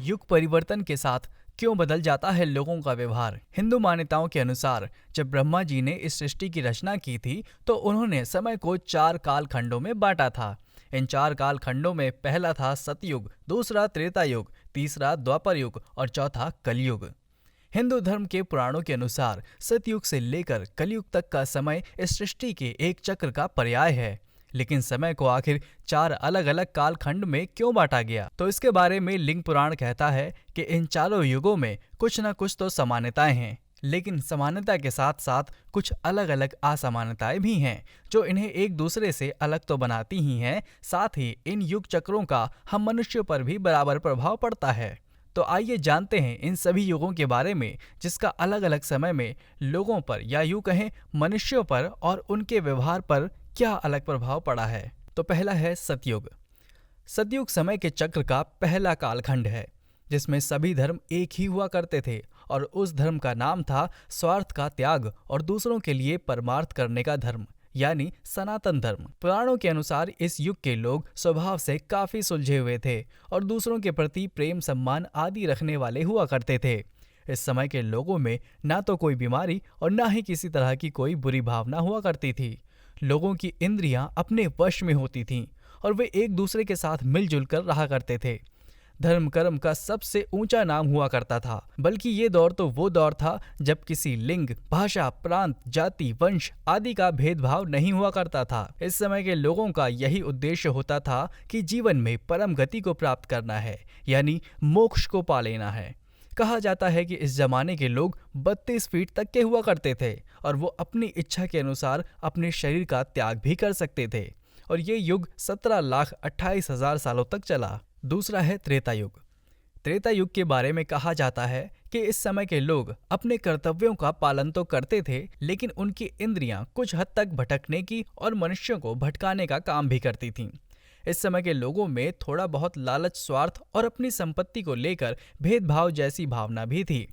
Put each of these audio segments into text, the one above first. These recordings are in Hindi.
युग परिवर्तन के साथ क्यों बदल जाता है लोगों का व्यवहार। हिंदू मान्यताओं के अनुसार जब ब्रह्मा जी ने इस सृष्टि की रचना की थी तो उन्होंने समय को 4 काल खंडों में बांटा था। इन 4 काल खंडों में पहला था सतयुग, दूसरा त्रेता युग, तीसरा द्वापर युग और चौथा कलयुग। हिंदू धर्म के पुराणों के अनुसार सतयुग से लेकर कलयुग तक का समय इस सृष्टि के एक चक्र का पर्याय है। लेकिन समय को आखिर 4 अलग अलग कालखंड में क्यों बांटा गया, तो इसके बारे में लिंग पुराण कहता है कि इन चारों युगों में कुछ न कुछ तो समानताएं हैं, लेकिन समानता के साथ साथ कुछ अलग अलग असमानताएं भी हैं जो इन्हें एक दूसरे से अलग तो बनाती ही हैं, साथ ही इन युग चक्रों का हम मनुष्यों पर भी बराबर प्रभाव पड़ता है। तो आइए जानते हैं इन सभी युगों के बारे में जिसका अलग अलग समय में लोगों पर या यूं कहें मनुष्यों पर और उनके व्यवहार पर क्या अलग प्रभाव पड़ा है। तो पहला है सतयुग। सतयुग समय के चक्र का पहला कालखंड है जिसमें सभी धर्म एक ही हुआ करते थे और उस धर्म का नाम था स्वार्थ का त्याग और दूसरों के लिए परमार्थ करने का धर्म, यानी सनातन धर्म। पुराणों के अनुसार इस युग के लोग स्वभाव से काफी सुलझे हुए थे और दूसरों के प्रति प्रेम सम्मान आदि रखने वाले हुआ करते थे। इस समय के लोगों में ना तो कोई बीमारी और ना ही किसी तरह की कोई बुरी भावना हुआ करती थी। लोगों की इंद्रियां अपने वश में होती थीं और वे एक दूसरे के साथ मिलजुल कर रहा करते थे। धर्म कर्म का सबसे ऊंचा नाम हुआ करता था, बल्कि ये दौर तो वो दौर था जब किसी लिंग, भाषा, प्रांत, जाति, वंश आदि का भेदभाव नहीं हुआ करता था। इस समय के लोगों का यही उद्देश्य होता था कि जीवन में परम गति को प्राप्त करना है, यानी मोक्ष को पा लेना है। कहा जाता है कि इस जमाने के लोग 32 फीट तक के हुआ करते थे और वो अपनी इच्छा के अनुसार अपने शरीर का त्याग भी कर सकते थे और ये युग 17,28,000 सालों तक चला। दूसरा है त्रेता युग। त्रेता युग के बारे में कहा जाता है कि इस समय के लोग अपने कर्तव्यों का पालन तो करते थे, लेकिन उनकी इंद्रियां कुछ हद तक भटकने की और मनुष्यों को भटकाने का काम भी करती थीं। इस समय के लोगों में थोड़ा बहुत लालच, स्वार्थ और अपनी संपत्ति को लेकर भेदभाव जैसी भावना भी थी।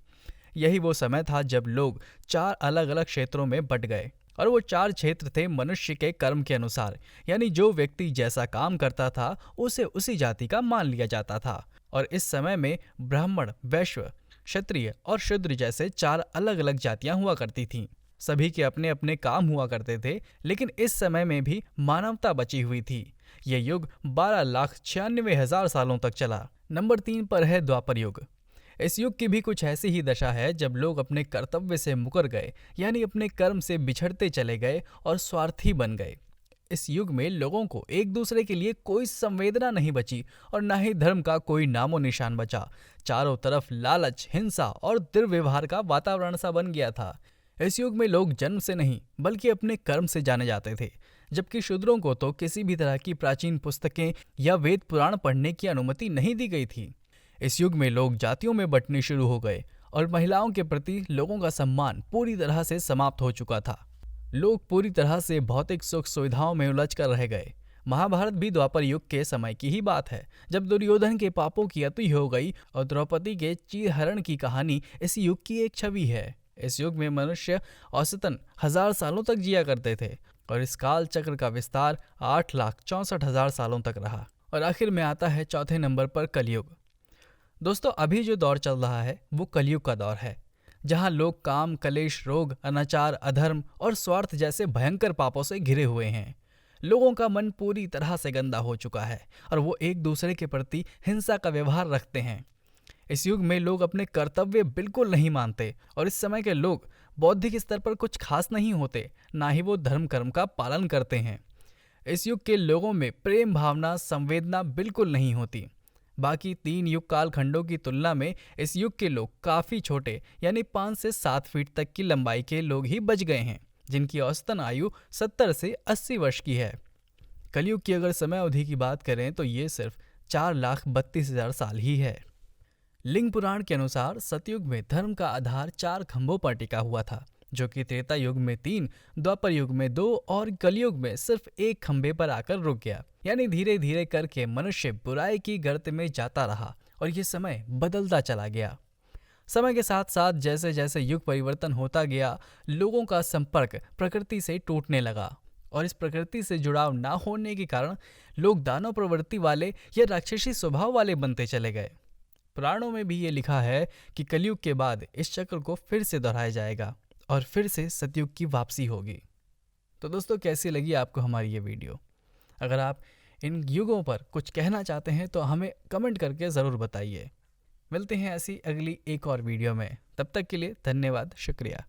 यही वो समय था जब लोग 4 अलग अलग क्षेत्रों में बंट गए और वो 4 क्षेत्र थे मनुष्य के कर्म के अनुसार, यानी जो व्यक्ति जैसा काम करता था उसे उसी जाति का मान लिया जाता था। और इस समय में ब्राह्मण, वैश्य, क्षत्रिय और शूद्र जैसे 4 अलग अलग जातियां हुआ करती थीं। सभी के अपने अपने काम हुआ करते थे, लेकिन इस समय में भी मानवता बची हुई थी। यह युग 12,96,000 सालों तक चला। नंबर 3 पर है द्वापर युग। इस युग की भी कुछ ऐसी ही दशा है जब लोग अपने कर्तव्य से मुकर गए, यानी अपने कर्म से बिछड़ते चले गए और स्वार्थी बन गए। इस युग में लोगों को एक दूसरे के लिए कोई संवेदना नहीं बची और न ही धर्म का कोई नामो निशान बचा। चारों तरफ लालच, हिंसा और दुर्व्यवहार का वातावरण सा बन गया था। इस युग में लोग जन्म से नहीं बल्कि अपने कर्म से जाने जाते थे, जबकि शूद्रों को तो किसी भी तरह की प्राचीन पुस्तकें या वेद पुराण पढ़ने की अनुमति नहीं दी गई थी। इस युग में लोग जातियों में बंटने शुरू हो गए और महिलाओं के प्रति लोगों का सम्मान पूरी तरह से समाप्त हो चुका था। लोग पूरी तरह से भौतिक सुख सुविधाओं में उलझ कर रह गए। महाभारत भी द्वापर युग के समय की ही बात है, जब दुर्योधन के पापों की अति हो गई और द्रौपदी के चीरहरण की कहानी इस युग की एक छवि है। इस युग में मनुष्य औसतन 1000 सालों तक जिया करते थे और इस काल चक्र का विस्तार 8,64,000 सालों तक रहा। और आखिर में आता है चौथे नंबर पर कलयुग। दोस्तों, अभी जो दौर चल रहा है वो कलयुग का दौर है, जहां लोग काम, कलेश, रोग, अनाचार, अधर्म और स्वार्थ जैसे भयंकर पापों से घिरे हुए हैं। लोगों का मन पूरी तरह से गंदा हो चुका है और वो एक दूसरे के प्रति हिंसा का व्यवहार रखते हैं। इस युग में लोग अपने कर्तव्य बिल्कुल नहीं मानते और इस समय के लोग बौद्धिक स्तर पर कुछ खास नहीं होते, ना ही वो धर्म कर्म का पालन करते हैं। इस युग के लोगों में प्रेम भावना, संवेदना बिल्कुल नहीं होती। बाकी 3 युग काल खंडों की तुलना में इस युग के लोग काफी छोटे, यानी 5 से 7 फीट तक की लंबाई के लोग ही बच गए हैं, जिनकी औसतन आयु 70 से 80 वर्ष की है। कलयुग की अगर समय अवधि की बात करें तो ये सिर्फ 4,32,000 साल ही है। लिंग पुराण के अनुसार सतयुग में धर्म का आधार 4 खंभों पर टिका हुआ था, जो कि त्रेता युग में 3, द्वापर युग में 2 और कलयुग में सिर्फ 1 खंभे पर आकर रुक गया। यानी धीरे धीरे करके मनुष्य बुराई की गर्त में जाता रहा और ये समय बदलता चला गया। समय के साथ साथ जैसे जैसे युग परिवर्तन होता गया, लोगों का संपर्क प्रकृति से टूटने लगा और इस प्रकृति से जुड़ाव ना होने के कारण लोग दानव प्रवृत्ति वाले या राक्षसी स्वभाव वाले बनते चले गए। पुराणों में भी ये लिखा है कि कलयुग के बाद इस चक्र को फिर से दोहराया जाएगा और फिर से सतयुग की वापसी होगी। तो दोस्तों, कैसी लगी आपको हमारी ये वीडियो? अगर आप इन युगों पर कुछ कहना चाहते हैं तो हमें कमेंट करके ज़रूर बताइए। मिलते हैं ऐसी अगली एक और वीडियो में, तब तक के लिए धन्यवाद, शुक्रिया।